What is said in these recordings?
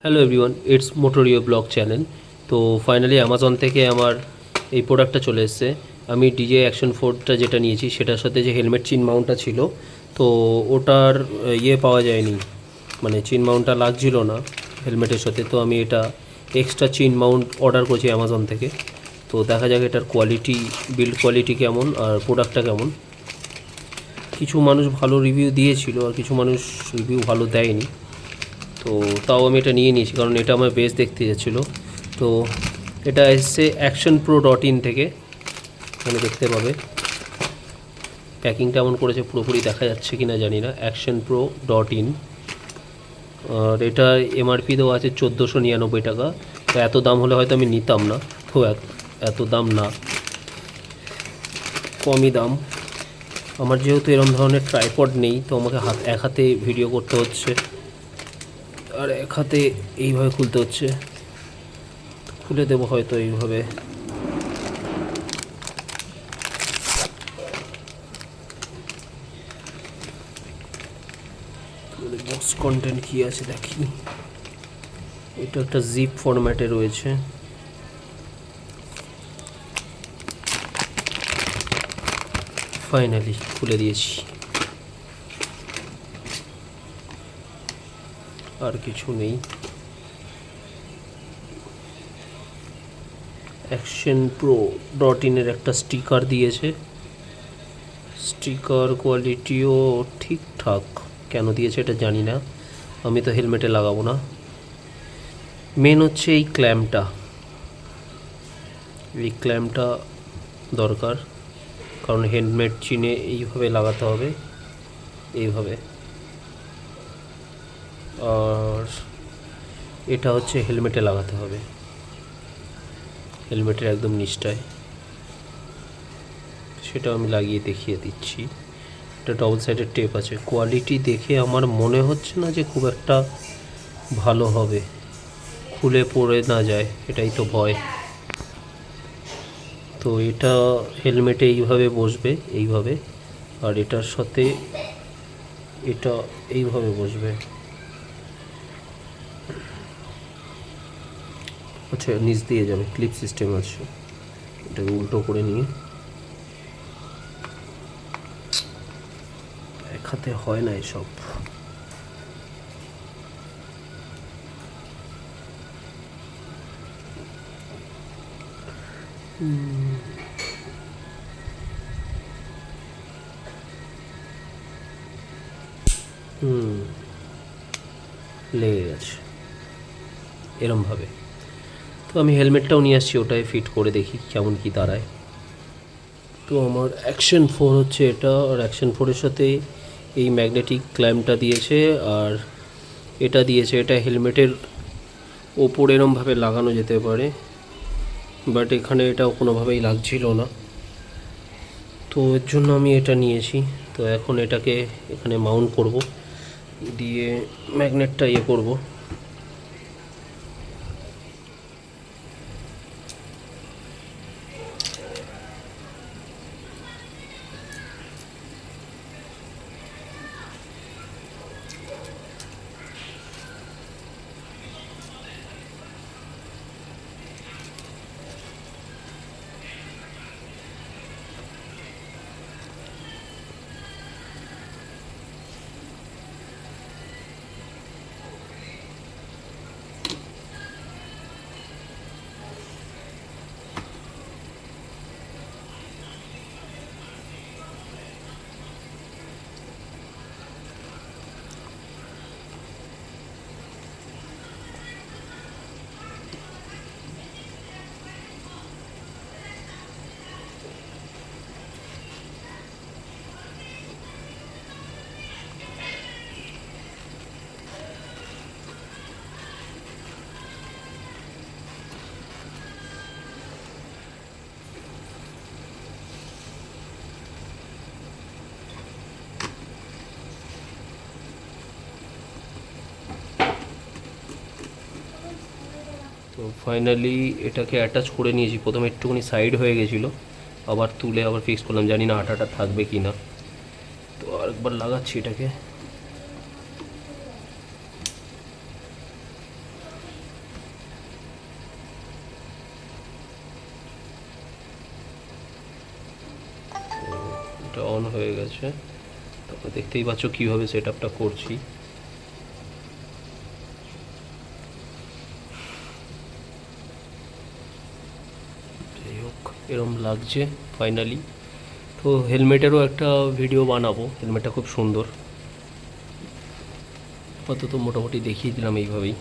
Hello everyone, it's Motorio blog channel. তো finally Amazon থেকে আমার এই প্রোডাক্টটা চলে এসেছে। আমি ডিজে অ্যাকশন 4টা যেটা নিয়েছি সেটার সাথে যে হেলমেট চিন মাউন্টটা ছিল, তো ওটার পাওয়া যায়নি, মানে চিন মাউন্টটা লাগছিল না হেলমেটের সাথে। তো আমি এটা এক্সট্রা চিন মাউন্ট অর্ডার করেছি অ্যামাজন থেকে। তো দেখা যাক এটার কোয়ালিটি, বিল্ড কোয়ালিটি কেমন আর প্রোডাক্টটা কেমন। কিছু মানুষ ভালো রিভিউ দিয়েছিল আর কিছু মানুষ রিভিউ ভালো দেয়নি। তো তাও আমি এটা নিয়ে নিয়েছি কারণ এটা আমার বেশ দেখতে যাচ্ছিলো। তো এটা এসছে actionpro.in থেকে, এখানে দেখতে পাবে। প্যাকিংটা এমন করেছে, পুরোপুরি দেখা যাচ্ছে কি না জানি না। actionpro.in, আর এটা এমআরপি দেওয়া আছে 1499 টাকা। তো এত দাম হলে হয়তো আমি নিতাম না, তো এত দাম না, কমই দাম। আমার যেহেতু এরকম ধরনের ট্রাইপড নেই, তো আমাকে এক হাতে ভিডিও করতে হচ্ছে আর এক হাতে এইভাবে খুলতে হচ্ছে। খুলে দেবো হয়তো এইভাবে। বক্স কন্টেন্ট কী আছে দেখি। এটা একটা জিপ ফরম্যাটে রয়েছে। ফাইনালি খুলে দিয়েছি, আর কিছু নেই। actionpro.in এর একটা স্টিকার দিয়েছে। স্টিকার কোয়ালিটিও ঠিকঠাক, কেন দিয়েছে এটা জানি না, আমি তো হেলমেটে লাগাবো না। মেন হচ্ছে এই ক্ল্যাম্পটা দরকার, কারণ হেলমেট চিনে এইভাবে লাগাতে হবে, এইভাবে। আর এটা হচ্ছে হেলমেটে লাগাতে হবে, হেলমেটের একদম নিচটায়। সেটা আমি লাগিয়ে দেখিয়ে দিচ্ছি। এটা ডবল সাইডের টেপ আছে। কোয়ালিটি দেখে আমার মনে হচ্ছে না যে খুব একটা ভালো হবে, খুলে পড়ে না যায়, এটাই তো ভয়। তো এটা হেলমেটে এইভাবে বসবে, এইভাবে, আর এটার সাথে এটা এইভাবে বসবে। আচ্ছা, নিচ দিয়ে যাবে, ক্লিপ সিস্টেম আছে। এটাকে উল্টো করে নিয়ে, এক হাতে হয় না এসব। লেগে গেছে এরমভাবে। তো আমি হেলমেটটাও নিয়ে আসছি, ওটাই ফিট করে দেখি কেমন কি দাঁড়ায়। তো আমার অ্যাকশন 4 হচ্ছে এটা, আর অ্যাকশন 4-এর সাথে এই ম্যাগনেটিক ক্ল্যাম্পটা দিয়েছে, আর এটা দিয়েছে। এটা হেলমেটের ওপর এরমভাবে লাগানো যেতে পারে, বাট এখানে এটা কোনোভাবেই লাগছিল না, তো এর জন্য আমি এটা নিয়েছি। তো এখন এটাকে এখানে মাউন্ট করব, দিয়ে ম্যাগনেটটা করব। তো ফাইনালি এটাকে অ্যাটাচ করে নিয়েছি। প্রথমে একটুখানি সাইড হয়ে গেছিলো, আবার তুলে আবার ফিক্স করলাম, জানি না আঠাটা থাকবে কি না। তো আরেকবার লাগাচ্ছি এটাকে। অন হয়ে গেছে। তোমরা দেখতেই পাচ্ছ কীভাবে সেট আপটা করছি। যাই হোক, এরম লাগছে ফাইনালি। তো হেলমেটেরও একটা ভিডিও বানাবো, হেলমেটটা খুব সুন্দর। আপাতত মোটামুটি দেখিয়ে দিলাম এইভাবেই।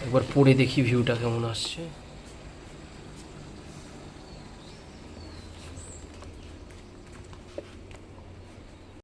একবার পরে দেখি ভিউটা কেমন আসছে।